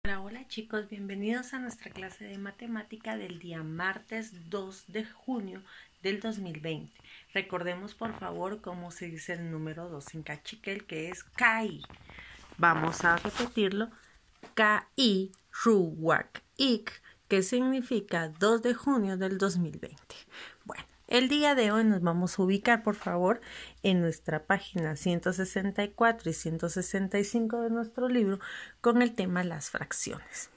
Hola, hola chicos, bienvenidos a nuestra clase de matemática del día martes 2 de junio del 2020. Recordemos por favor cómo se dice el número 2 en cachiquel, que es Kai. Vamos a repetirlo. Kai Ruwak Ik, que significa 2 de junio del 2020. Bueno, el día de hoy nos vamos a ubicar, por favor, en nuestra página 164 y 165 de nuestro libro con el tema las fracciones.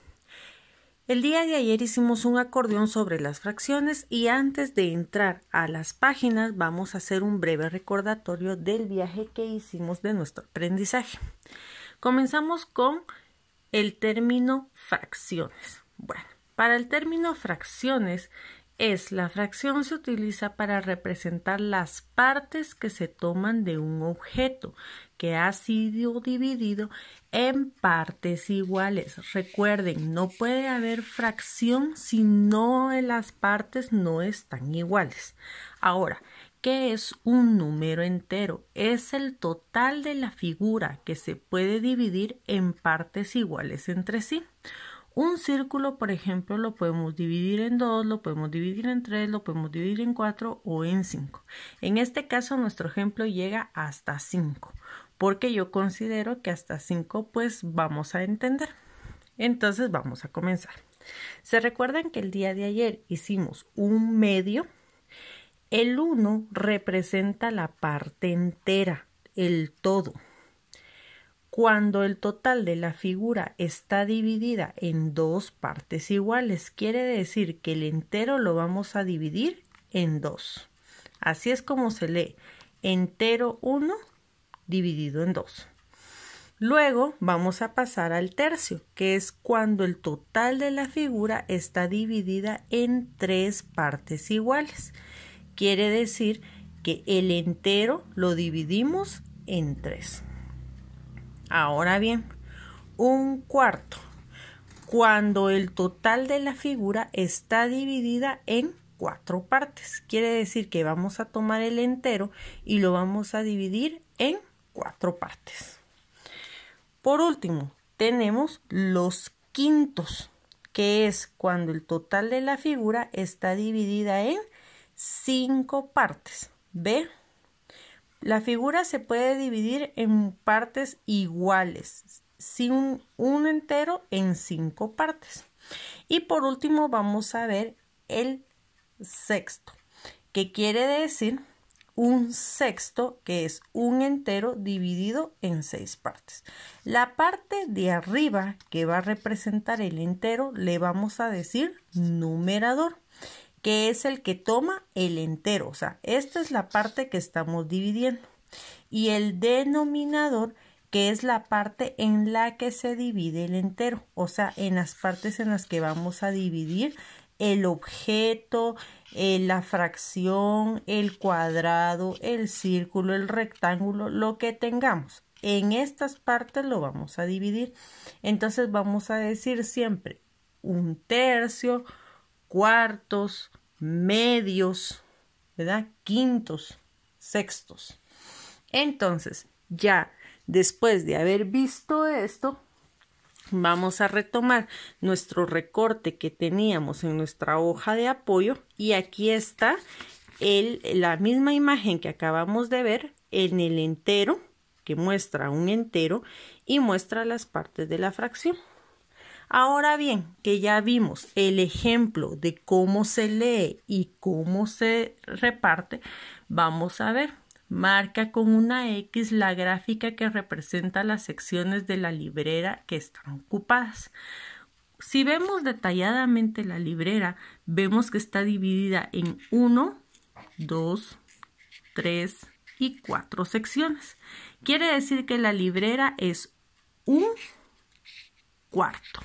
El día de ayer hicimos un acordeón sobre las fracciones y antes de entrar a las páginas vamos a hacer un breve recordatorio del viaje que hicimos de nuestro aprendizaje. Comenzamos con el término fracciones. Bueno, para el término fracciones la fracción se utiliza para representar las partes que se toman de un objeto que ha sido dividido en partes iguales. Recuerden, no puede haber fracción si las partes no están iguales. Ahora, ¿qué es un número entero? Es el total de la figura que se puede dividir en partes iguales entre sí. Un círculo, por ejemplo, lo podemos dividir en 2, lo podemos dividir en 3, lo podemos dividir en 4 o en 5. En este caso, nuestro ejemplo llega hasta 5, porque yo considero que hasta 5 pues vamos a entender. Entonces vamos a comenzar. ¿Se recuerdan que el día de ayer hicimos un medio? El 1 representa la parte entera, el todo. Cuando el total de la figura está dividida en dos partes iguales, quiere decir que el entero lo vamos a dividir en 2. Así es como se lee, entero 1 dividido en 2. Luego vamos a pasar al tercio, que es cuando el total de la figura está dividida en 3 partes iguales. Quiere decir que el entero lo dividimos en 3. Ahora bien, un cuarto, cuando el total de la figura está dividida en 4 partes. Quiere decir que vamos a tomar el entero y lo vamos a dividir en 4 partes. Por último, tenemos los quintos, que es cuando el total de la figura está dividida en 5 partes. ¿Ve? La figura se puede dividir en partes iguales, sin un entero en 5 partes. Y por último vamos a ver el sexto, que quiere decir un sexto, que es un entero dividido en 6 partes. La parte de arriba, que va a representar el entero, le vamos a decir numerador, que es el que toma el entero. O sea, esta es la parte que estamos dividiendo. Y el denominador, que es la parte en la que se divide el entero. O sea, en las partes en las que vamos a dividir el objeto, la fracción, el cuadrado, el círculo, el rectángulo, lo que tengamos. En estas partes lo vamos a dividir. Entonces vamos a decir siempre un tercio, cuartos, medios, ¿verdad? Quintos, sextos. Entonces, ya después de haber visto esto, vamos a retomar nuestro recorte que teníamos en nuestra hoja de apoyo y aquí está la misma imagen que acabamos de ver en el entero, que muestra un entero y muestra las partes de la fracción. Ahora bien, que ya vimos el ejemplo de cómo se lee y cómo se reparte, vamos a ver. Marca con una X la gráfica que representa las secciones de la librera que están ocupadas. Si vemos detalladamente la librera, vemos que está dividida en 1, 2, 3 y 4 secciones. Quiere decir que la librera es un cuarto,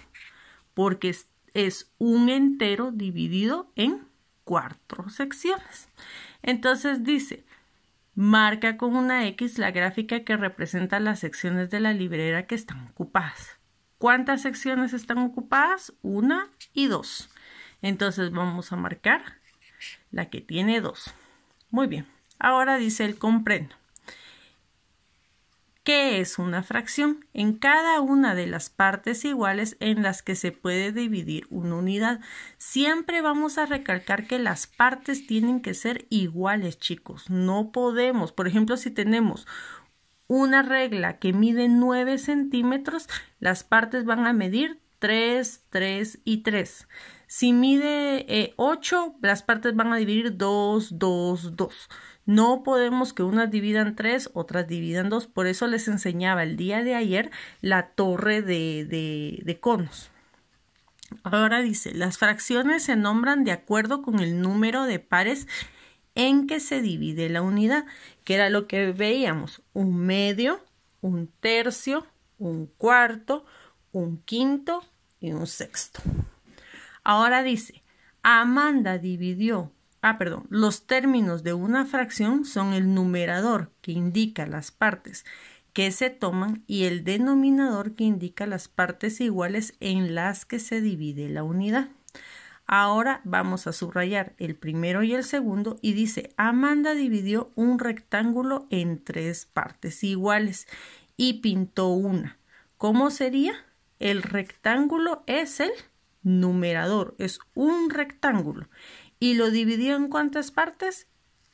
porque es un entero dividido en 4 secciones. Entonces dice, marca con una X la gráfica que representa las secciones de la librera que están ocupadas. ¿Cuántas secciones están ocupadas? 1 y 2. Entonces vamos a marcar la que tiene 2. Muy bien. Ahora dice el comprendo. ¿Qué es una fracción? En cada una de las partes iguales en las que se puede dividir una unidad. Siempre vamos a recalcar que las partes tienen que ser iguales, chicos. No podemos, por ejemplo, si tenemos una regla que mide 9 centímetros, las partes van a medir 3, 3 y 3. Si mide 8, las partes van a dividir 2, 2, 2. No podemos que unas dividan 3, otras dividan 2. Por eso les enseñaba el día de ayer la torre de conos. Ahora dice, las fracciones se nombran de acuerdo con el número de pares en que se divide la unidad, que era lo que veíamos, un medio, un tercio, un cuarto, un quinto y un sexto. Ahora dice, Amanda dividió, los términos de una fracción son el numerador que indica las partes que se toman y el denominador que indica las partes iguales en las que se divide la unidad. Ahora vamos a subrayar el primero y el segundo y dice, Amanda dividió un rectángulo en 3 partes iguales y pintó una. ¿Cómo sería? El rectángulo es el numerador, es un rectángulo. ¿Y lo dividió en cuántas partes?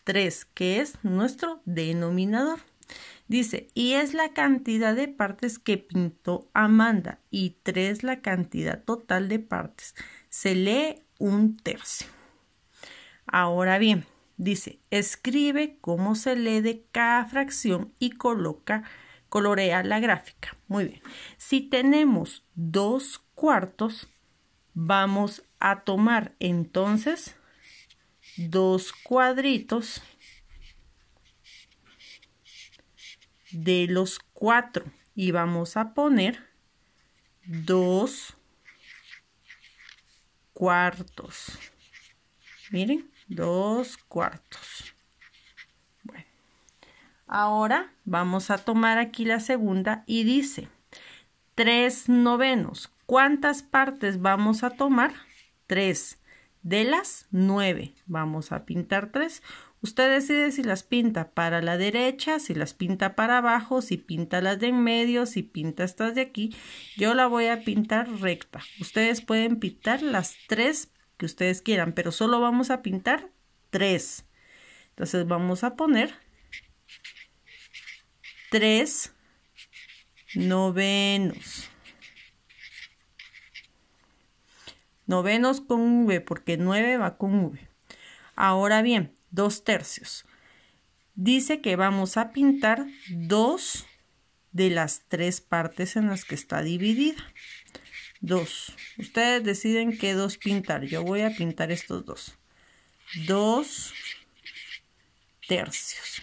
3, que es nuestro denominador. Dice, y es la cantidad de partes que pintó Amanda y 3 la cantidad total de partes. Se lee un tercio. Ahora bien, dice, escribe cómo se lee de cada fracción y colorea la gráfica. Muy bien. Si tenemos 2 cuartos, vamos a tomar entonces 2 cuadritos de los 4 y vamos a poner 2 cuartos. Miren, 2 cuartos. Bueno, ahora vamos a tomar aquí la segunda y dice 3 novenos. ¿Cuántas partes vamos a tomar? 3. De las 9 vamos a pintar 3. Usted decide si las pinta para la derecha, si las pinta para abajo, si pinta las de en medio, si pinta estas de aquí. Yo la voy a pintar recta. Ustedes pueden pintar las 3 que ustedes quieran, pero solo vamos a pintar 3. Entonces vamos a poner 3 novenos. Novenos con V porque 9 va con V. Ahora bien, 2 tercios. Dice que vamos a pintar 2 de las 3 partes en las que está dividida. 2. Ustedes deciden qué 2 pintar. Yo voy a pintar estos 2. 2 tercios.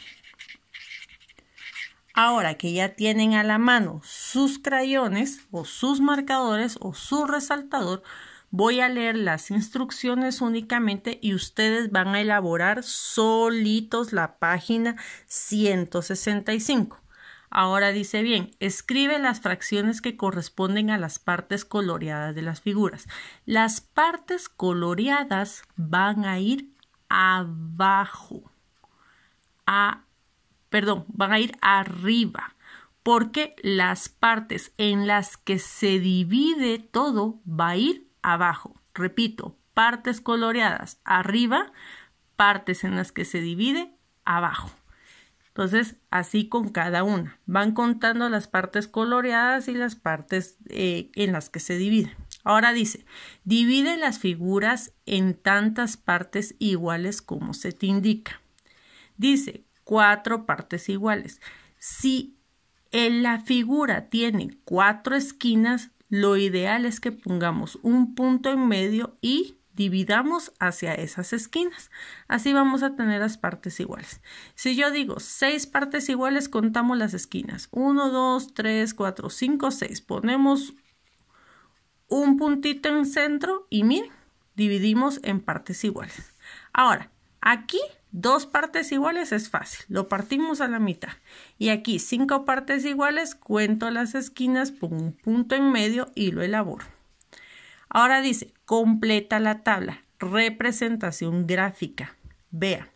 Ahora que ya tienen a la mano sus crayones o sus marcadores o su resaltador, voy a leer las instrucciones únicamente y ustedes van a elaborar solitos la página 165. Ahora dice bien, escribe las fracciones que corresponden a las partes coloreadas de las figuras. Las partes coloreadas van a ir abajo. Van a ir arriba. Porque las partes en las que se divide todo va a ir abajo. Repito, partes coloreadas arriba, partes en las que se divide abajo. Entonces, así con cada una. Van contando las partes coloreadas y las partes en las que se divide. Ahora dice, divide las figuras en tantas partes iguales como se te indica. Dice, 4 partes iguales. Si la figura tiene 4 esquinas, lo ideal es que pongamos un punto en medio y dividamos hacia esas esquinas. Así vamos a tener las partes iguales. Si yo digo 6 partes iguales, contamos las esquinas. 1, 2, 3, 4, 5, 6. Ponemos un puntito en centro y miren, dividimos en partes iguales. Ahora, aquí 2 partes iguales es fácil, lo partimos a la mitad. Y aquí 5 partes iguales, cuento las esquinas, pongo un punto en medio y lo elaboro. Ahora dice, completa la tabla, representación gráfica. Vea,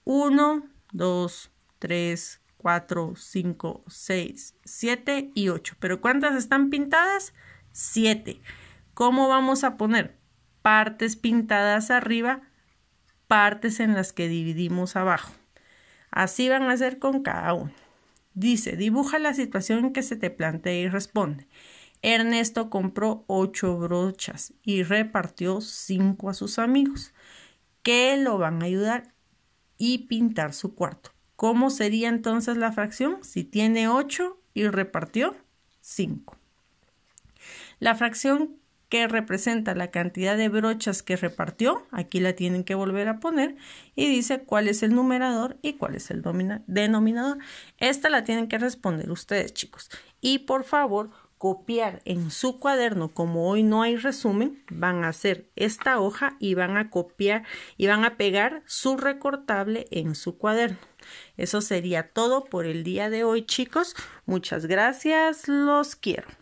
1, 2, 3, 4, 5, 6, 7 y 8. ¿Pero cuántas están pintadas? 7. ¿Cómo vamos a poner? Partes pintadas arriba, partes en las que dividimos abajo. Así van a hacer con cada uno. Dice, dibuja la situación en que se te plantea y responde. Ernesto compró 8 brochas y repartió 5 a sus amigos, que lo van a ayudar y pintar su cuarto. ¿Cómo sería entonces la fracción? Si tiene 8 y repartió 5. La fracción que representa la cantidad de brochas que repartió, aquí la tienen que volver a poner y dice cuál es el numerador y cuál es el denominador. Esta la tienen que responder ustedes, chicos. Y por favor, copiar en su cuaderno, como hoy no hay resumen, van a hacer esta hoja y van a copiar y van a pegar su recortable en su cuaderno. Eso sería todo por el día de hoy, chicos. Muchas gracias, los quiero.